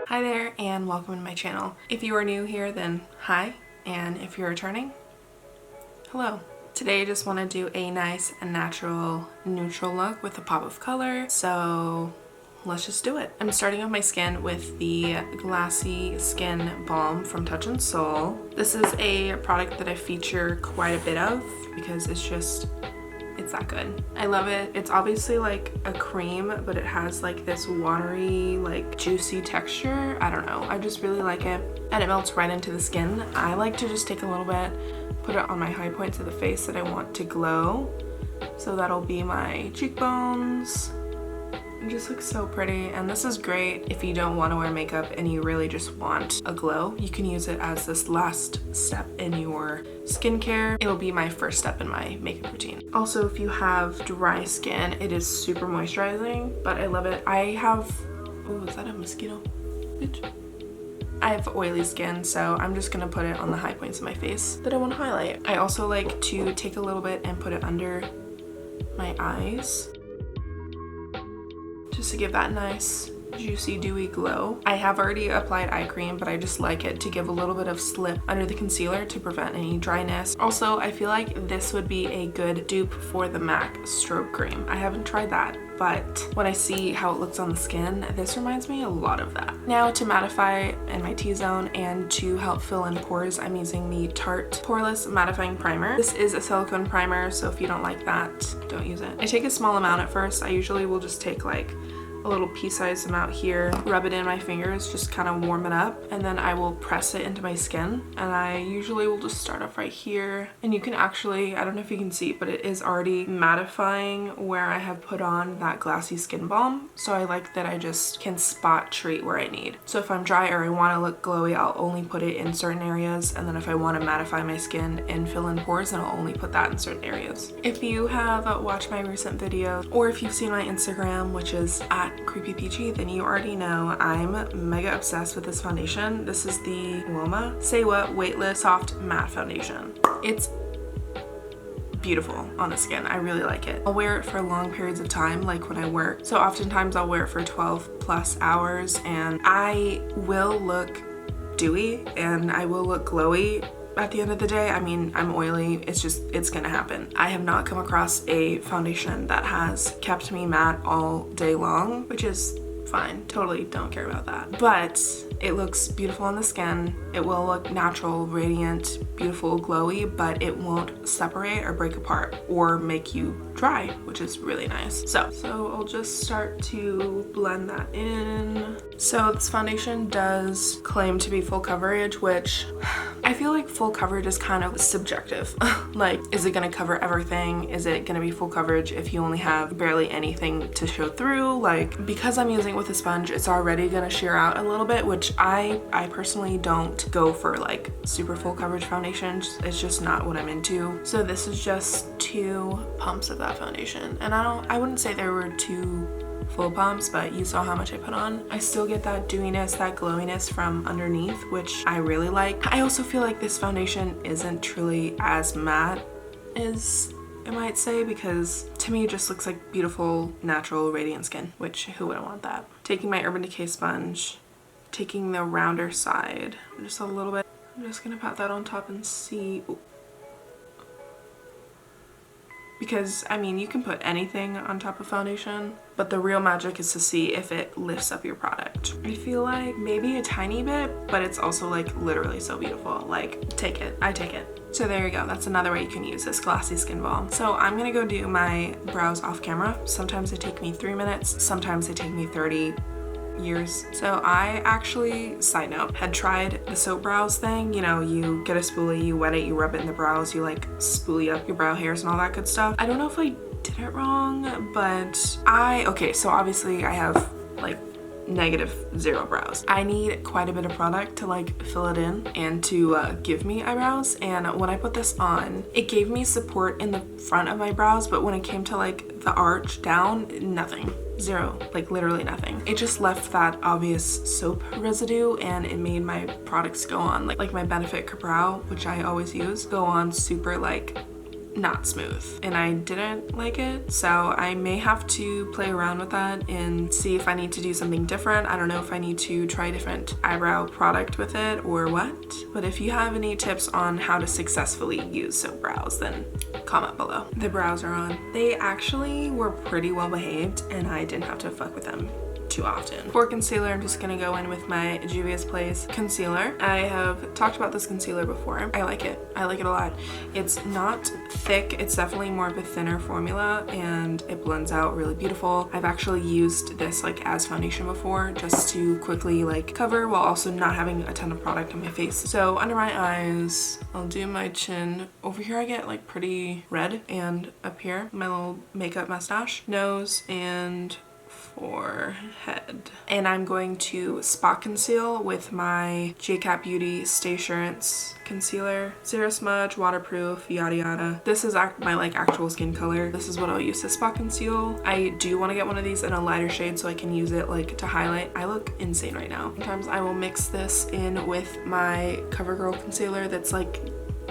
Hi there and welcome to my channel. If you are new here, then hi, and if you're returning, hello. Today I just want to do a nice and natural neutral look with a pop of color, so let's just do it. I'm starting off my skin with the Glassy Skin Balm from Touch and Soul. This is a product that I feature quite a bit of because it's that good. I love it. It's obviously like a cream, but it has like this watery, like juicy texture. I don't know. I just really like it. And it melts right into the skin. I like to just take a little bit, put it on my high points of the face that I want to glow. So that'll be my cheekbones. It just looks so pretty, and this is great if you don't want to wear makeup and you really just want a glow. You can use it as this last step in your skincare. It'll be my first step in my makeup routine. Also, if you have dry skin, it is super moisturizing, but I love it. I have, oh, is that a mosquito? Bitch. I have oily skin, so I'm just gonna put it on the high points of my face that I want to highlight. I also like to take a little bit and put it under my eyes, just to give that nice juicy dewy glow. I have already applied eye cream, but I just like it to give a little bit of slip under the concealer to prevent any dryness. Also, I feel like this would be a good dupe for the MAC strobe cream. I haven't tried that, but when I see how it looks on the skin, this reminds me a lot of that. Now to mattify in my T-zone and to help fill in pores, I'm using the Tarte Poreless Mattifying Primer. This is a silicone primer, so if you don't like that, don't use it. I take a small amount at first. I usually will just take like a little pea-sized amount here, rub it in my fingers, just kind of warm it up, and then I will press it into my skin. And I usually will just start off right here, and you can actually, I don't know if you can see, but it is already mattifying where I have put on that Glassy Skin Balm. So I like that I just can spot treat where I need. So if I'm dry or I want to look glowy, I'll only put it in certain areas, and then if I want to mattify my skin and fill in pores, then I'll only put that in certain areas. If you have watched my recent video, or if you've seen my Instagram, which is at Creepy Peachy, then you already know I'm mega obsessed with this foundation. This is the Wilma Say What Weightless Soft Matte Foundation. It's beautiful on the skin. I really like it. I'll wear it for long periods of time, like when I work. So oftentimes I'll wear it for 12 plus hours, and I will look dewy and I will look glowy at the end of the day. I mean, I'm oily, it's gonna happen. I have not come across a foundation that has kept me matte all day long, which is fine, totally don't care about that. But it looks beautiful on the skin. It will look natural, radiant, beautiful, glowy, but it won't separate or break apart or make you dry, which is really nice. So I'll just start to blend that in. So this foundation does claim to be full coverage, which I feel like full coverage is kind of subjective. Like, is it gonna cover everything? Is it gonna be full coverage if you only have barely anything to show through? Like, because I'm using it with a sponge, it's already gonna sheer out a little bit, which I personally don't go for like super full coverage foundations. It's just not what I'm into. So this is just 2 pumps of that foundation. And I wouldn't say there were 2 full pumps, but you saw how much I put on. I still get that dewiness, that glowiness from underneath, which I really like. I also feel like this foundation isn't truly as matte as I might say, because to me it just looks like beautiful, natural, radiant skin, which who wouldn't want that? Taking my Urban Decay sponge, taking the rounder side, just a little bit. I'm just gonna pat that on top and see. Ooh. Because, I mean, you can put anything on top of foundation, but the real magic is to see if it lifts up your product. I feel like maybe a tiny bit, but it's also like literally so beautiful. Like, take it. I take it. So there you go. That's another way you can use this Glassy Skin Balm. So I'm gonna go do my brows off camera. Sometimes they take me 3 minutes. Sometimes they take me 30 years. So I actually, side note, had tried the soap brows thing. You know, you get a spoolie, you wet it, you rub it in the brows, you like spoolie up your brow hairs and all that good stuff. I don't know if I did it wrong, but okay, so obviously I have like -0 brows. I need quite a bit of product to like fill it in and to give me eyebrows, and when I put this on, it gave me support in the front of my brows, but when it came to like the arch down, nothing. 0, like literally nothing. It just left that obvious soap residue, and it made my products go on, like my Benefit Brow, which I always use, go on super like not smooth, and I didn't like it, so I may have to play around with that and see if I need to do something different. I don't know if I need to try a different eyebrow product with it or what, but if you have any tips on how to successfully use soap brows, then comment below. The brows are on. They actually were pretty well behaved and I didn't have to fuck with them too often. For concealer, I'm just gonna go in with my Juvia's Place concealer. I have talked about this concealer before. I like it. I like it a lot. It's not thick. It's definitely more of a thinner formula and it blends out really beautiful. I've actually used this like as foundation before just to quickly like cover while also not having a ton of product on my face. So under my eyes, I'll do my chin. Over here I get like pretty red, and up here my little makeup mustache, nose, and forehead. And I'm going to spot conceal with my JCat Beauty Stay Assurance concealer. Zero smudge, waterproof, yada yada. This is my like actual skin color. This is what I'll use to spot conceal. I do want to get one of these in a lighter shade so I can use it like to highlight. I look insane right now. Sometimes I will mix this in with my CoverGirl concealer that's like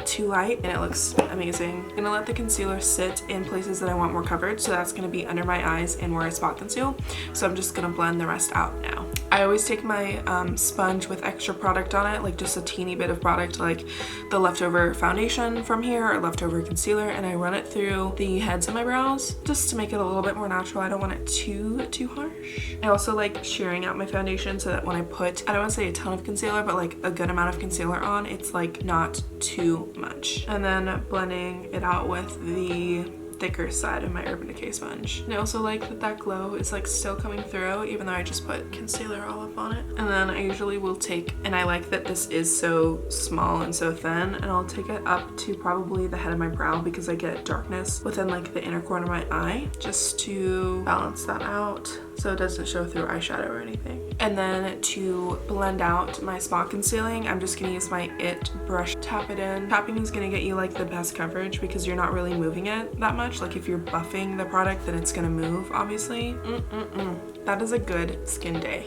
too light and it looks amazing. I'm gonna let the concealer sit in places that I want more coverage, so that's gonna be under my eyes and where I spot conceal. So I'm just gonna blend the rest out now. I always take my sponge with extra product on it, like just a teeny bit of product, like the leftover foundation from here or leftover concealer, and I run it through the heads of my brows just to make it a little bit more natural. I don't want it too harsh. I also like shearing out my foundation so that when I put, I don't want to say a ton of concealer, but like a good amount of concealer on, it's like not too much. And then blending it out with the thicker side of my Urban Decay sponge. And I also like that that glow is like still coming through even though I just put concealer all up on it. And then I usually will take, and I like that this is so small and so thin, and I'll take it up to probably the head of my brow because I get darkness within like the inner corner of my eye, just to balance that out so it doesn't show through eyeshadow or anything. And then to blend out my spot concealing, I'm just gonna use my IT brush, tap it in. Tapping is gonna get you like the best coverage because you're not really moving it that much. Like if you're buffing the product, then it's gonna move, obviously. That is a good skin day.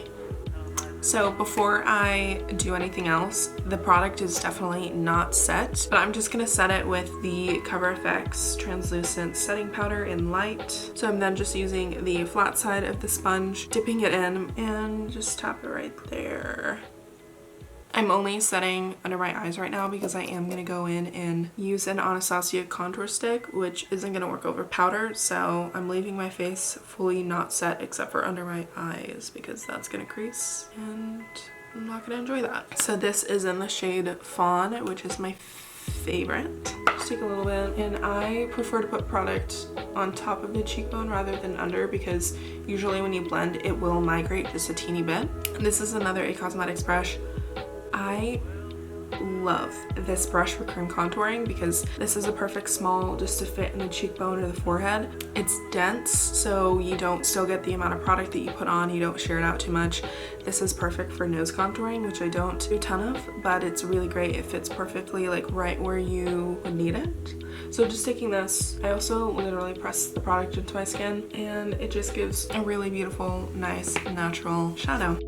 So before I do anything else, the product is definitely not set, but I'm just gonna set it with the Cover FX translucent setting powder in light. So I'm then just using the flat side of the sponge, dipping it in, and just tap it right there. I'm only setting under my eyes right now because I am gonna go in and use an Anastasia contour stick, which isn't gonna work over powder, so I'm leaving my face fully not set except for under my eyes because that's gonna crease and I'm not gonna enjoy that. So this is in the shade Fawn, which is my favorite. Just take a little bit, and I prefer to put product on top of the cheekbone rather than under because usually when you blend it will migrate just a teeny bit. And this is another A Cosmetics brush. I love this brush for cream contouring because this is a perfect small just to fit in the cheekbone or the forehead. It's dense, so you don't still get the amount of product that you put on, you don't shear it out too much. This is perfect for nose contouring, which I don't do a ton of, but it's really great. It fits perfectly like right where you would need it. So just taking this, I also literally press the product into my skin and it just gives a really beautiful, nice, natural shadow.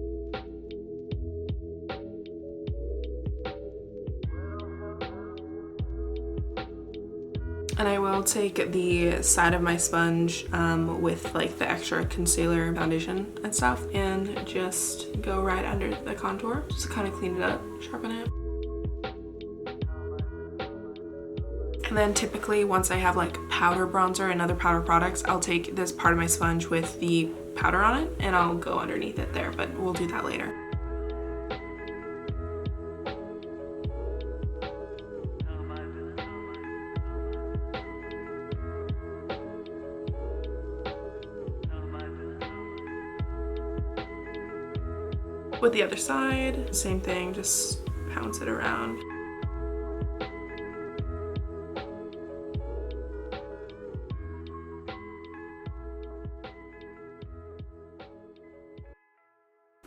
And I will take the side of my sponge with like the extra concealer, foundation and stuff, and just go right under the contour just to kind of clean it up, sharpen it. And then typically once I have like powder bronzer and other powder products, I'll take this part of my sponge with the powder on it and I'll go underneath it there, but we'll do that later. With the other side, same thing, just pounce it around.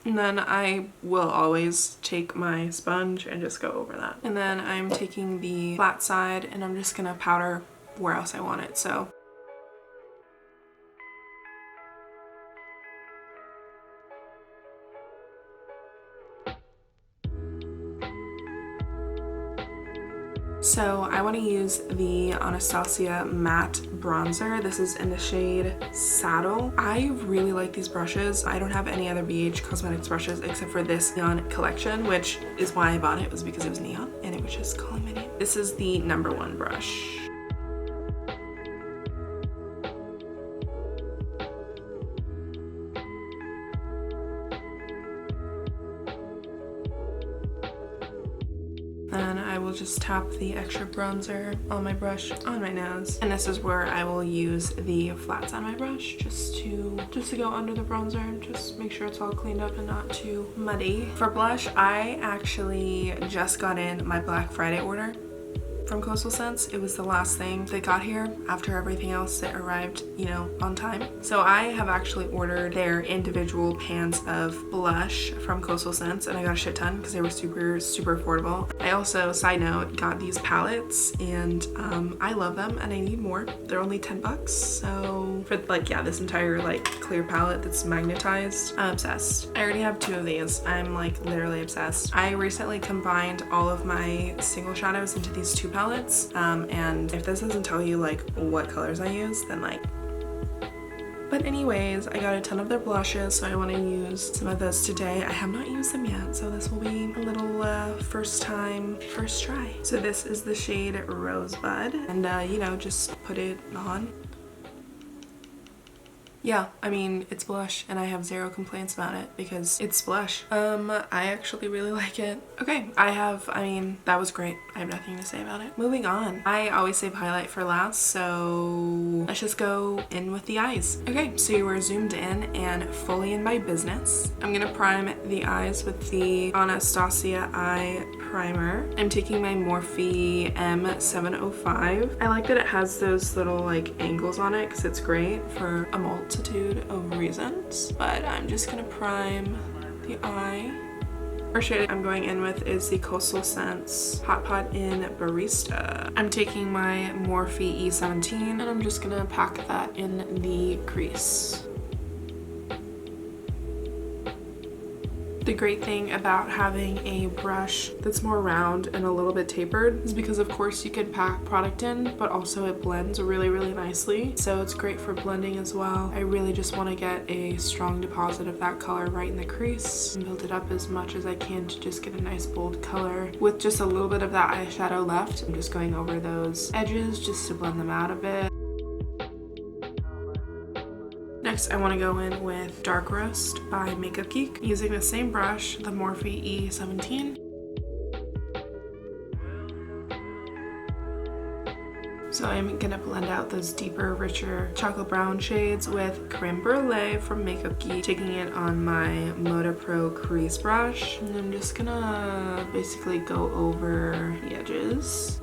And then I will always take my sponge and just go over that. And then I'm taking the flat side and I'm just gonna powder where else I want it. So So I want to use the Anastasia matte bronzer. This is in the shade Saddle. I really like these brushes. I don't have any other BH Cosmetics brushes except for this neon collection, which is why I bought it, was because it was neon and it was just calling my name. This is the #1 brush. Then I will just tap the extra bronzer on my brush on my nose. And this is where I will use the flats on my brush just to go under the bronzer and just make sure it's all cleaned up and not too muddy. For blush, I actually just got in my Black Friday order from Coastal Scents. It was the last thing that got here after everything else that arrived, you know, on time. So I have actually ordered their individual pans of blush from Coastal Scents, and I got a shit ton because they were super affordable. I also, side note, got these palettes, and I love them and I need more. They're only 10 bucks. So for like, yeah, this entire like clear palette that's magnetized, I'm obsessed. I already have 2 of these. I'm like literally obsessed. I recently combined all of my single shadows into these 2 palettes, and if this doesn't tell you like what colors I use, then like. But anyways, I got a ton of their blushes, so I want to use some of those today. I have not used them yet, so this will be a little first try. So this is the shade Rosebud, and you know, just put it on. Yeah, I mean, it's blush and I have 0 complaints about it because it's blush. I actually really like it. Okay, I mean, that was great. I have nothing to say about it. Moving on. I always save highlight for last, so let's just go in with the eyes. Okay, so you are zoomed in and fully in my business. I'm gonna prime the eyes with the Anastasia Eye Primer. I'm taking my Morphe M705. I like that it has those little like angles on it because it's great for a multitude of reasons, but I'm just gonna prime the eye. First shade I'm going in with is the Coastal Scents Hot Pot in Barista. I'm taking my Morphe E17 and I'm just gonna pack that in the crease. The great thing about having a brush that's more round and a little bit tapered is because of course you can pack product in, but also it blends really nicely. So it's great for blending as well. I really just want to get a strong deposit of that color right in the crease and build it up as much as I can to just get a nice bold color. With just a little bit of that eyeshadow left, I'm just going over those edges just to blend them out a bit. Next, I want to go in with Dark Roast by Makeup Geek using the same brush, the Morphe E17. So I'm gonna blend out those deeper, richer chocolate brown shades with Creme Brulee from Makeup Geek, taking it on my Moda Pro crease brush. And I'm just gonna basically go over the edges.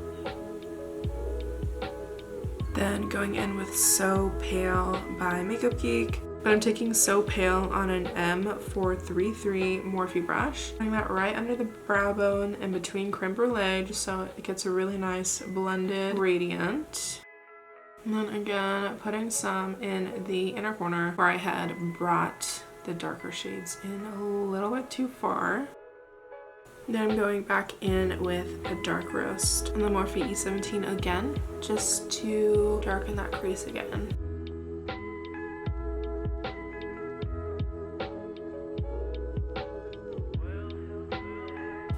Then going in with So Pale by Makeup Geek. But I'm taking So Pale on an M433 Morphe brush. Putting that right under the brow bone and between Creme Brulee just so it gets a really nice blended gradient. And then again, putting some in the inner corner where I had brought the darker shades in a little bit too far. Then I'm going back in with the Dark Roast and the Morphe E17 again, just to darken that crease again.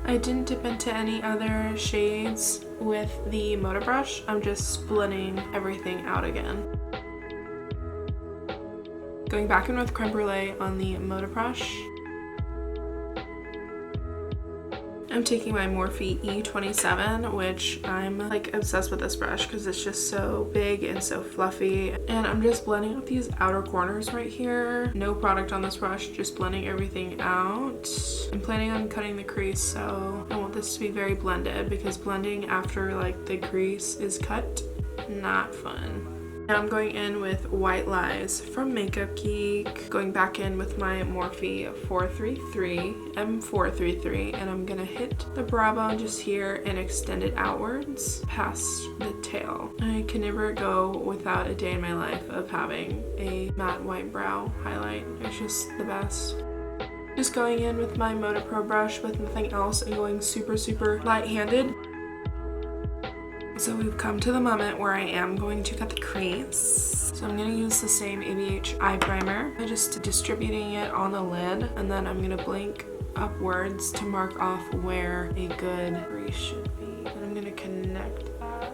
I didn't dip into any other shades with the Moda brush. I'm just blending everything out again. Going back in with Creme Brulee on the Moda brush. I'm taking my Morphe E27, which I'm like obsessed with this brush because it's just so big and so fluffy. And I'm just blending out these outer corners right here. No product on this brush, just blending everything out. I'm planning on cutting the crease, so I want this to be very blended because blending after like the crease is cut, not fun. Now I'm going in with White Lies from Makeup Geek, going back in with my Morphe M433, and I'm gonna hit the brow bone just here and extend it outwards past the tail. I can never go without a day in my life of having a matte white brow highlight. It's just the best. Just going in with my Moda Pro brush with nothing else and going super light-handed. So we've come to the moment where I am going to cut the crease. So I'm gonna use the same ABH eye primer. I'm just distributing it on the lid, and then I'm gonna blink upwards to mark off where a good crease should be. And I'm gonna connect that.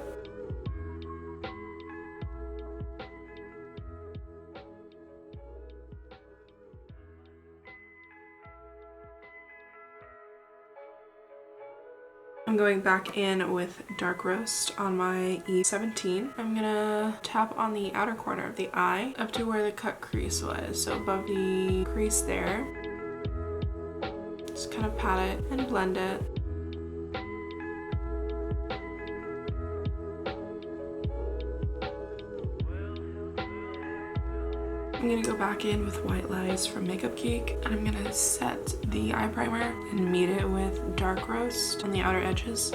I'm going back in with Dark Roast on my E17. I'm gonna tap on the outer corner of the eye up to where the cut crease was, so above the crease there. Just kind of pat it and blend it. I'm gonna go back in with White Lies from Makeup Geek, and I'm gonna set the eye primer and meet it with Dark Roast on the outer edges.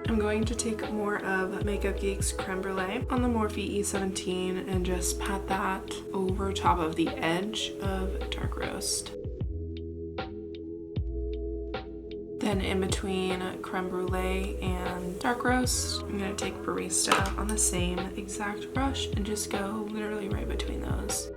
I'm going to take more of Makeup Geek's Creme Brulee on the Morphe E17 and just pat that over top of the edge of Dark Roast. Then in between Creme Brulee and Dark Roast, I'm gonna take Barista on the same exact brush and just go literally right between those.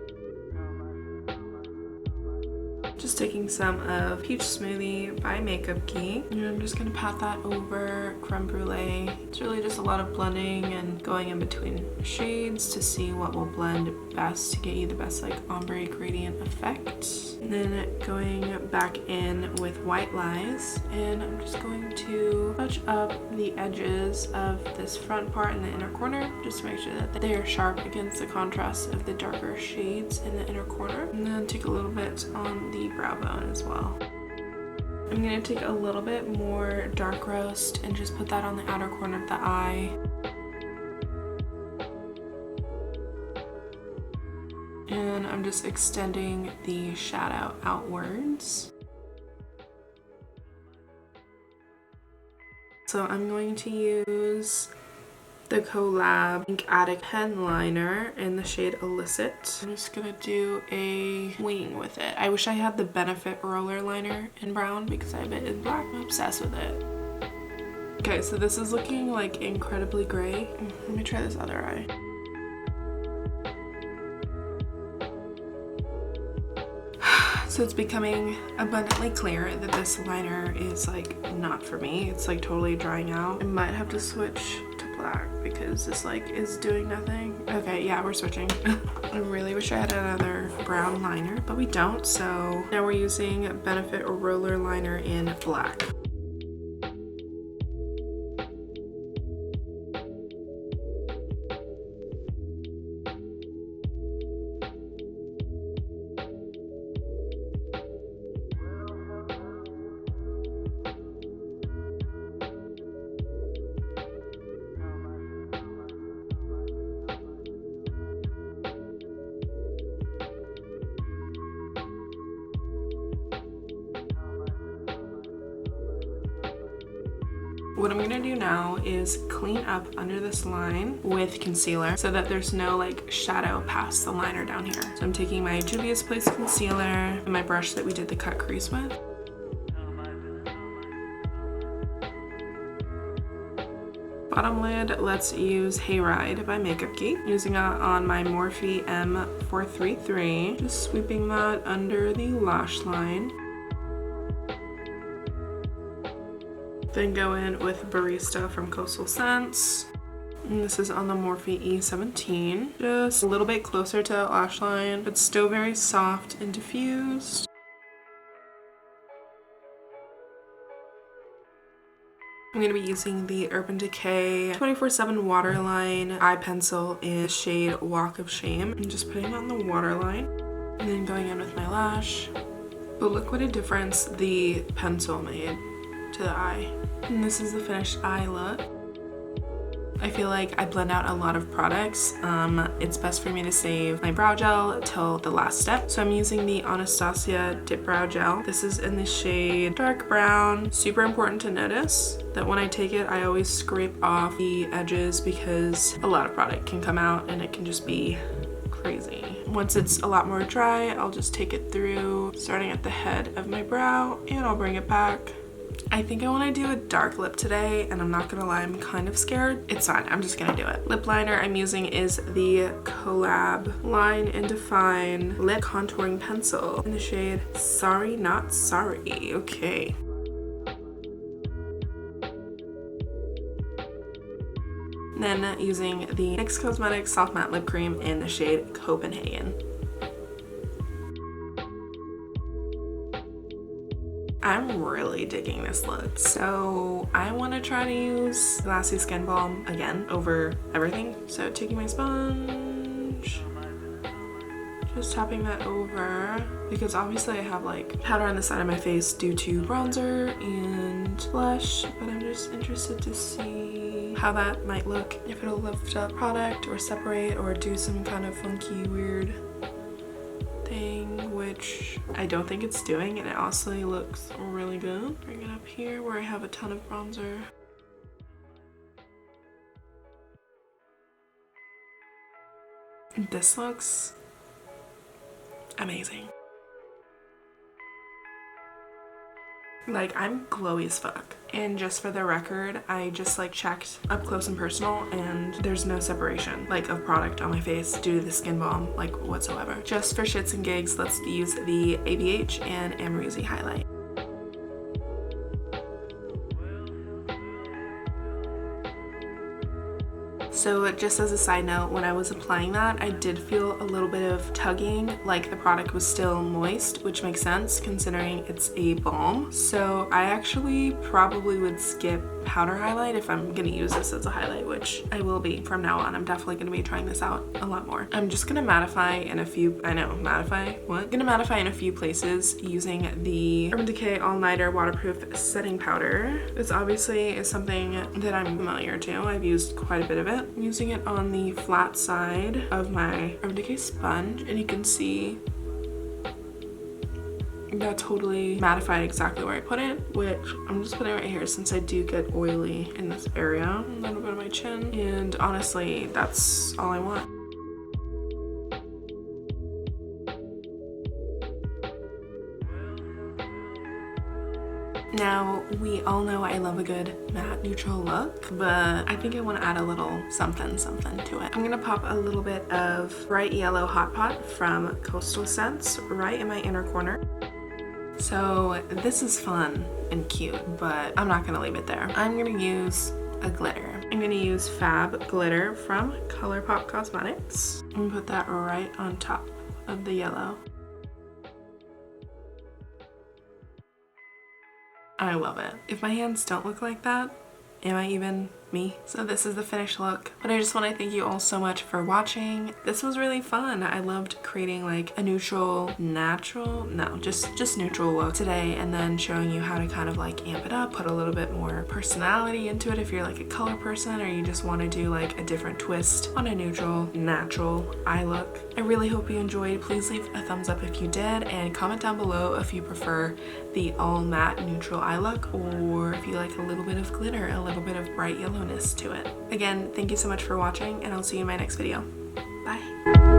Just taking some of Peach Smoothie by Makeup Geek, and I'm just gonna pat that over Creme Brulee. It's really just a lot of blending and going in between shades to see what will blend best to get you the best like ombre gradient effect. And then going back in with White Lies, and I'm just going to touch up the edges of this front part in the inner corner just to make sure that they are sharp against the contrast of the darker shades in the inner corner. And then take a little bit on the brow bone as well. I'm gonna take a little bit more Dark Roast and just put that on the outer corner of the eye. And I'm just extending the shadow outwards. So I'm going to use the Collab Ink Addict pen liner in the shade Illicit. I'm just gonna do a wing with it. I wish I had the Benefit roller liner in brown because I have it in black. I'm obsessed with it. Okay, so this is looking like incredibly gray. Let me try this other eye. So it's becoming abundantly clear that this liner is like not for me. It's like totally drying out. I might have to switch to black because this like is doing nothing. Okay, yeah, we're switching. I really wish I had another brown liner, but we don't. So now we're using Benefit roller liner in black. What I'm gonna do now is clean up under this line with concealer so that there's no like shadow past the liner down here. So I'm taking my Juvia's Place concealer and my brush that we did the cut crease with. Bottom lid, let's use Hayride by Makeup Geek. Using it on my Morphe M433. Just sweeping that under the lash line. Then go in with Barista from Coastal Scents. And this is on the Morphe E17. Just a little bit closer to that lash line, but still very soft and diffused. I'm going to be using the Urban Decay 24/7 Waterline eye pencil in the shade Walk of Shame. I'm just putting it on the waterline and then going in with my lash. But look what a difference the pencil made to the eye. And this is the finished eye look. I feel like I blend out a lot of products. It's best for me to save my brow gel till the last step. So I'm using the Anastasia Dip Brow Gel. This is in the shade Dark Brown. Super important to notice that when I take it, I always scrape off the edges because a lot of product can come out and it can just be crazy. Once it's a lot more dry, I'll just take it through, starting at the head of my brow, and I'll bring it back. I think I want to do a dark lip today, and I'm not gonna lie, I'm kind of scared. It's fine, I'm just gonna do it. Lip liner I'm using is the Collab Line and Define Lip Contouring Pencil in the shade Sorry Not Sorry. Okay. Then using the NYX Cosmetics Soft Matte Lip Cream in the shade Copenhagen. I'm really digging this look. So I want to try to use Glassy Skin Balm again over everything. So taking my sponge, just tapping that over, because obviously I have like powder on the side of my face due to bronzer and blush, but I'm just interested to see how that might look, if it'll lift up product or separate or do some kind of funky weird thing, which I don't think it's doing, and it also looks really good. Bring it up here where I have a ton of bronzer. This looks amazing. Like, I'm glowy as fuck. And just for the record, I just like checked up close and personal, and there's no separation like of product on my face due to the skin balm like whatsoever. Just for shits and gigs, let's use the ABH and Amaruzi highlight. So just as a side note, when I was applying that, I did feel a little bit of tugging, like the product was still moist, which makes sense considering it's a balm. So I actually probably would skip powder highlight if I'm gonna use this as a highlight, which I will be from now on. I'm definitely gonna be trying this out a lot more. I'm just gonna mattify in a few, Gonna mattify in a few places using the Urban Decay All Nighter Waterproof Setting Powder. This obviously is something that I'm familiar to. I've used quite a bit of it. I'm using it on the flat side of my Urban Decay sponge, and you can see that totally mattified exactly where I put it, which I'm just putting right here since I do get oily in this area, a little bit of my chin, and honestly, that's all I want. Now, we all know I love a good matte neutral look, but I think I want to add a little something to it. I'm going to pop a little bit of Bright Yellow Hot Pot from Coastal Scents right in my inner corner. So this is fun and cute, but I'm not going to leave it there. I'm going to use a glitter. I'm going to use Fab Glitter from ColourPop Cosmetics and put that right on top of the yellow. I love it. If my hands don't look like that, am I even me? So this is the finished look, but I just want to thank you all so much for watching. This was really fun. I loved creating like a neutral, just neutral look today, and then showing you how to kind of like amp it up, put a little bit more personality into it if you're like a color person or you just want to do like a different twist on a neutral, natural eye look. I really hope you enjoyed. Please leave a thumbs up if you did, and comment down below if you prefer the all matte neutral eye look, or if you like a little bit of glitter, a little bit of bright yellowness to it. Again, thank you so much for watching, and I'll see you in my next video. Bye.